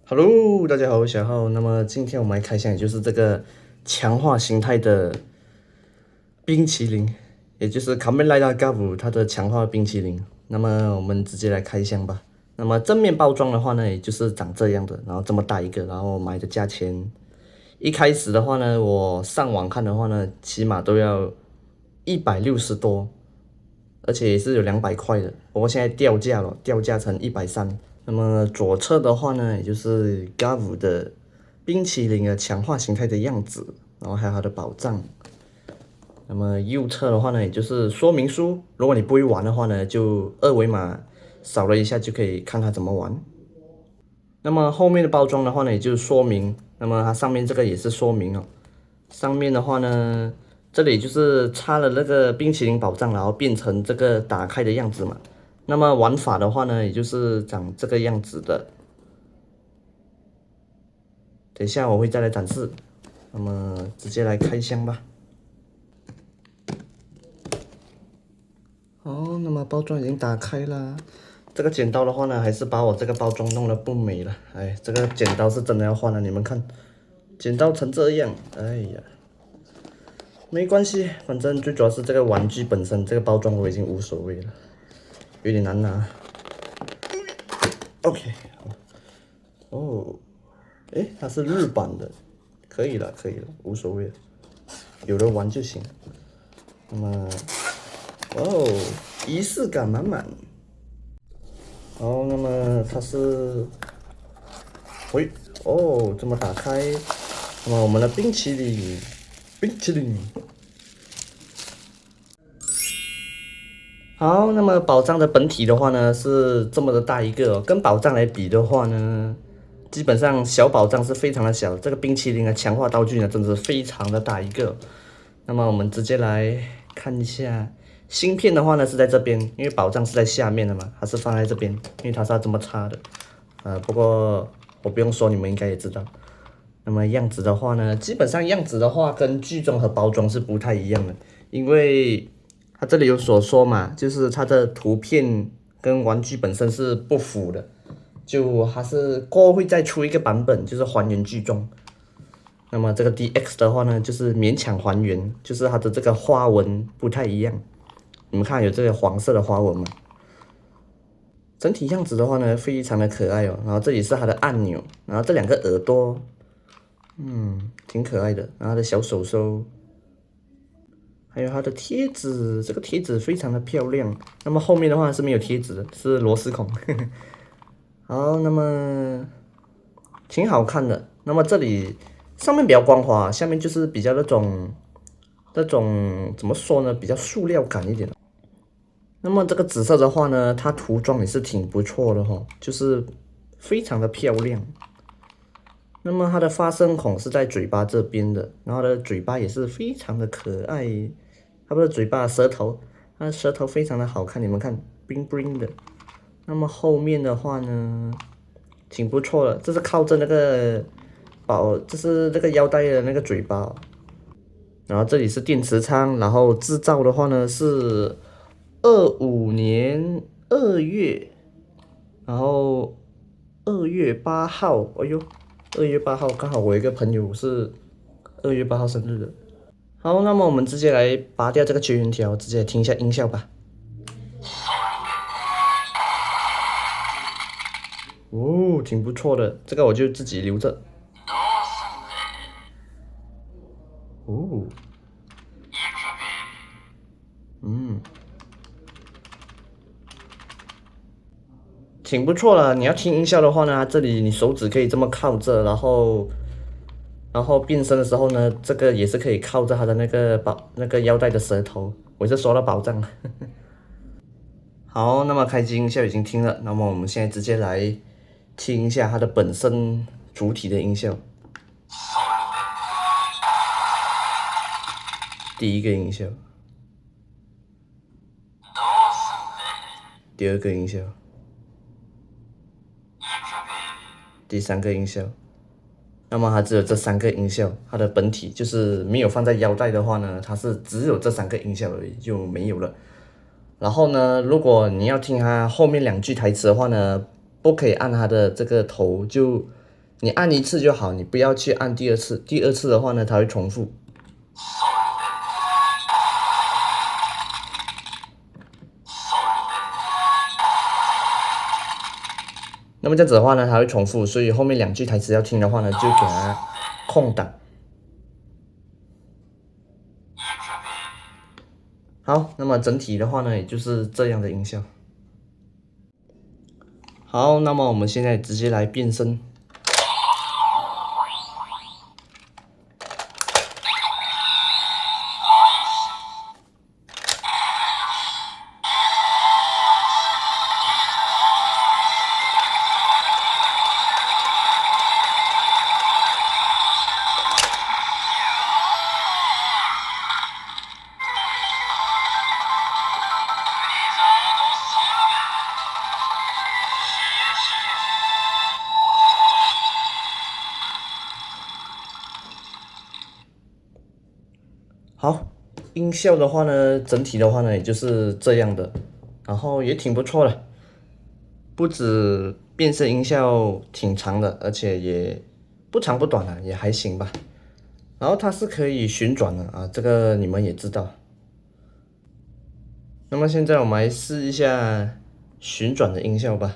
Hello，大家好，我是小浩。那么今天我们来开箱，也就是这个强化形态的冰淇淋，也就是卡梅莱拉嘎布它的强化冰淇淋。那么我们直接来开箱吧。那么正面包装的话呢，也就是长这样的，然后这么大一个，然后买的价钱，一开始的话呢，我上网看的话呢，起码都要160多，而且也是有200块的。不过现在掉价了，掉价成130。那么左侧的话呢，也就是 Gavu 的冰淇淋的强化形态的样子，然后还有它的宝藏。那么右侧的话呢，也就是说明书。如果你不会玩的话呢，就二维码扫了一下就可以看它怎么玩。那么后面的包装的话呢，也就是说明。那么它上面这个也是说明哦。上面的话呢，这里就是插了那个冰淇淋宝藏，然后变成这个打开的样子嘛。那么玩法的话呢，也就是长这个样子的。等一下我会再来展示。那么直接来开箱吧。好，那么包装已经打开了。这个剪刀的话呢，还是把我这个包装弄得不美了。哎，这个剪刀是真的要换了，你们看，剪刀成这样，哎呀，没关系，反正最主要是这个玩具本身，这个包装我已经无所谓了，有点难拿。OK， 哦，诶，它是日版的，可以了，可以了，无所谓了，有的玩就行。那么，哦，仪式感满满。好，那么它是，喂，哦，这么打开，那么我们的冰淇淋，冰淇淋。好，那么宝藏的本体的话呢，是这么的大一个哦，跟宝藏来比的话呢，基本上小宝藏是非常的小，这个冰淇淋的强化道具呢，真的是非常的大一个。那么我们直接来看一下，芯片的话呢是在这边，因为宝藏是在下面的嘛，它是放在这边，因为它是要这么插的。不过我不用说，你们应该也知道。那么样子的话呢，基本上样子的话跟剧中和包装是不太一样的，因为它这里有所说嘛，就是它的图片跟玩具本身是不符的，就还是过后会再出一个版本，就是还原剧中。那么这个 DX 的话呢，就是勉强还原，就是它的这个花纹不太一样。你们看有这个黄色的花纹吗？整体样子的话呢，非常的可爱哦。然后这里是它的按钮，然后这两个耳朵，挺可爱的。然后它的小手手，还有它的贴纸，这个贴纸非常的漂亮。那么后面的话是没有贴纸的，是螺丝孔。好，那么挺好看的。那么这里上面比较光滑，下面就是比较那种怎么说呢，比较塑料感一点。那么这个紫色的话呢，它涂装也是挺不错的哈，就是非常的漂亮。那么它的发声孔是在嘴巴这边的，然后它的嘴巴也是非常的可爱。它不是嘴巴，舌头，它的舌头非常的好看，你们看，bling bling 的。那么后面的话呢，挺不错的，这是靠着那个这是那个腰带的那个嘴巴。然后这里是电池仓，然后制造的话呢是25年2月，然后2月8号，哎呦，2月8号刚好我有一个朋友是2月8号生日的。好，那么我们直接来拔掉这个绝缘条，直接听一下音效吧。哦，挺不错的，这个我就自己留着。哦，挺不错了。你要听音效的话呢，这里你手指可以这么靠着，然后变身的时候呢，这个也是可以靠着它的那个腰带的舌头。我是说到宝藏了。好，那么开机音效已经听了，那么我们现在直接来听一下它的本身主体的音效。第一个音效，第二个音效，第三个音效。那么它只有这3个音效，它的本体就是没有放在腰带的话呢，它是只有这3个音效而已，就没有了。然后呢，如果你要听它后面2句台词的话呢，不可以按它的这个头，就你按一次就好，你不要去按第二次。第二次的话呢，它会重复。那么这样子的话呢，它会重复，所以后面2句台词要听的话呢，就给它空档。好，那么整体的话呢，也就是这样的音效。好，那么我们现在直接来变声。好，音效的话呢，整体的话呢，也就是这样的，然后也挺不错的，不止变声音效挺长的，而且也不长不短啊，也还行吧。然后它是可以旋转的啊，这个你们也知道。那么现在我们来试一下旋转的音效吧。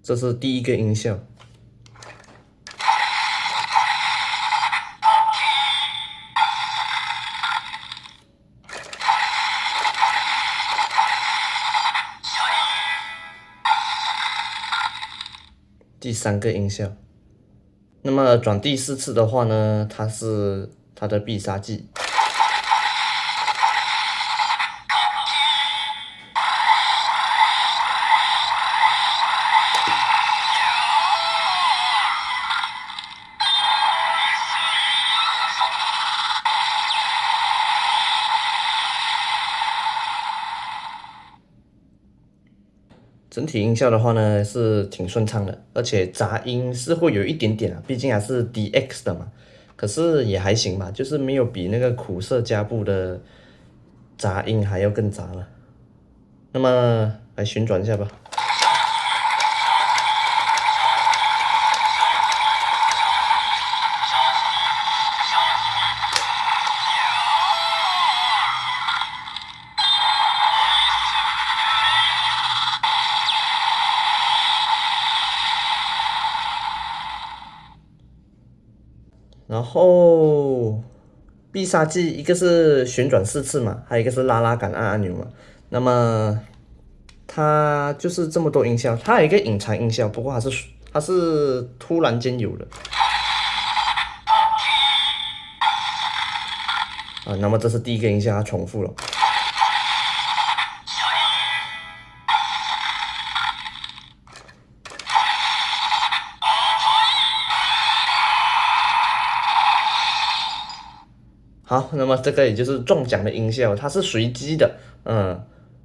这是第一个音效。第3个音效。那么转第4次的话呢，它是它的必杀技。整体音效的话呢是挺顺畅的，而且杂音是会有一点点啊，毕竟还是 DX 的嘛。可是也还行吧，就是没有比那个苦涩加布的杂音还要更杂了。那么来旋转一下吧。然后必杀技一个是旋转4次嘛，还有一个是拉拉杆按按钮嘛。那么它就是这么多音效，它有一个隐藏音效，不过它是突然间有的。啊，那么这是第一个音效，它重复了。好，那么这个也就是中奖的音效，它是随机的，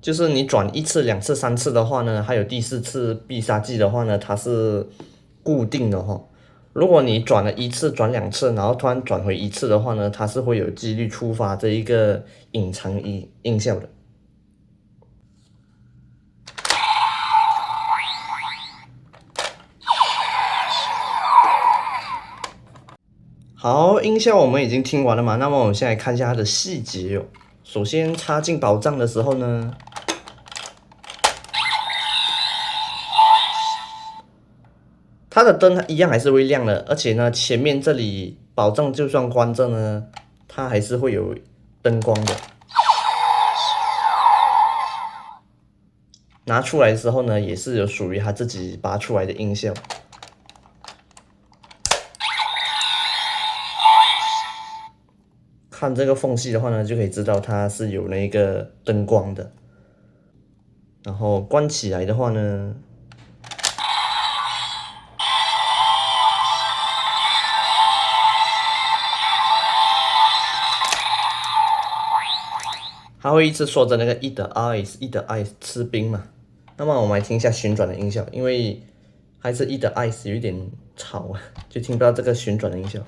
就是你转1次、2次、3次的话呢，还有第4次必杀技的话呢，它是固定的哈。如果你转了1次、转2次，然后突然转回1次的话呢，它是会有几率触发这一个隐藏音效的。好，音效我们已经听完了嘛，那么我们现在看一下它的细节哦。首先插进宝藏的时候呢，它的灯一样还是会亮的，而且呢，前面这里宝藏就算关着呢，它还是会有灯光的。拿出来的时候呢，也是有属于它自己拔出来的音效。看这个缝隙的话呢，就可以知道它是有那个灯光的。然后关起来的话呢，它会一直说着那个 eat the ice，eat the ice， 吃冰嘛。那么我们来听一下旋转的音效，因为还是 eat the ice 有一点吵啊，就听不到这个旋转的音效。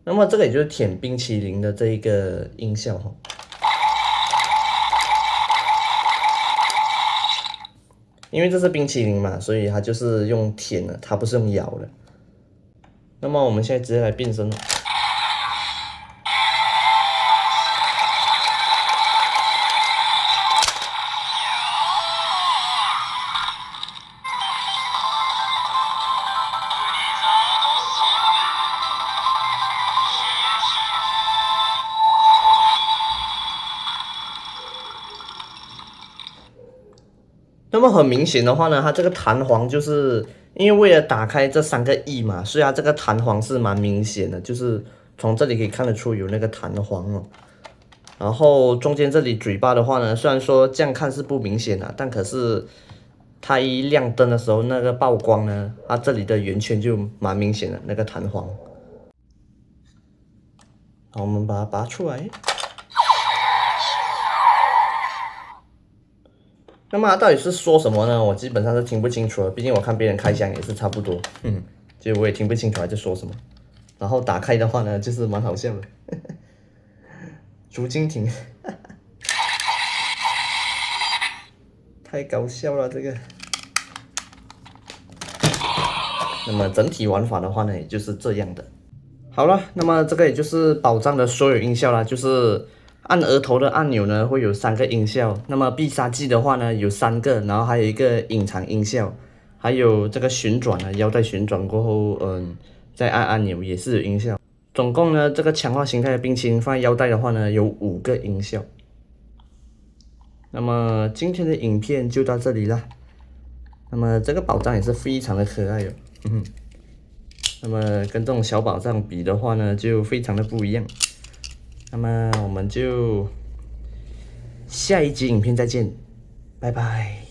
那么这个也就是舔冰淇淋的这一个音效哈。因为这是冰淇淋嘛，所以它就是用舔的，它不是用咬的。那么我们现在直接来变身了。那么很明显的话呢，它这个弹簧就是因为为了打开这3个 E 嘛，所以它这个弹簧是蛮明显的，就是从这里可以看得出有那个弹簧哦。然后中间这里嘴巴的话呢，虽然说这样看是不明显的，但可是它一亮灯的时候那个曝光呢，它这里的圆圈就蛮明显的那个弹簧。好，我们把它拔出来。那么它到底是说什么呢？我基本上是听不清楚的，毕竟我看别人开箱也是差不多，就我也听不清楚他在说什么。然后打开的话呢，就是蛮好笑的，竹蜻蜓，太搞笑了这个。那么整体玩法的话呢，也就是这样的。好了，那么这个也就是宝藏的所有音效啦，就是按额头的按钮呢会有3个音效，那么必杀技的话呢有3个，然后还有一个隐藏音效，还有这个旋转呢，腰带旋转过后，再按按钮也是有音效。总共呢，这个强化形态的冰淇淋放在腰带的话呢，有5个音效。那么今天的影片就到这里啦。那么这个宝藏也是非常的可爱哦，那么跟这种小宝藏比的话呢，就非常的不一样。那么我们就下一集影片再见，拜拜。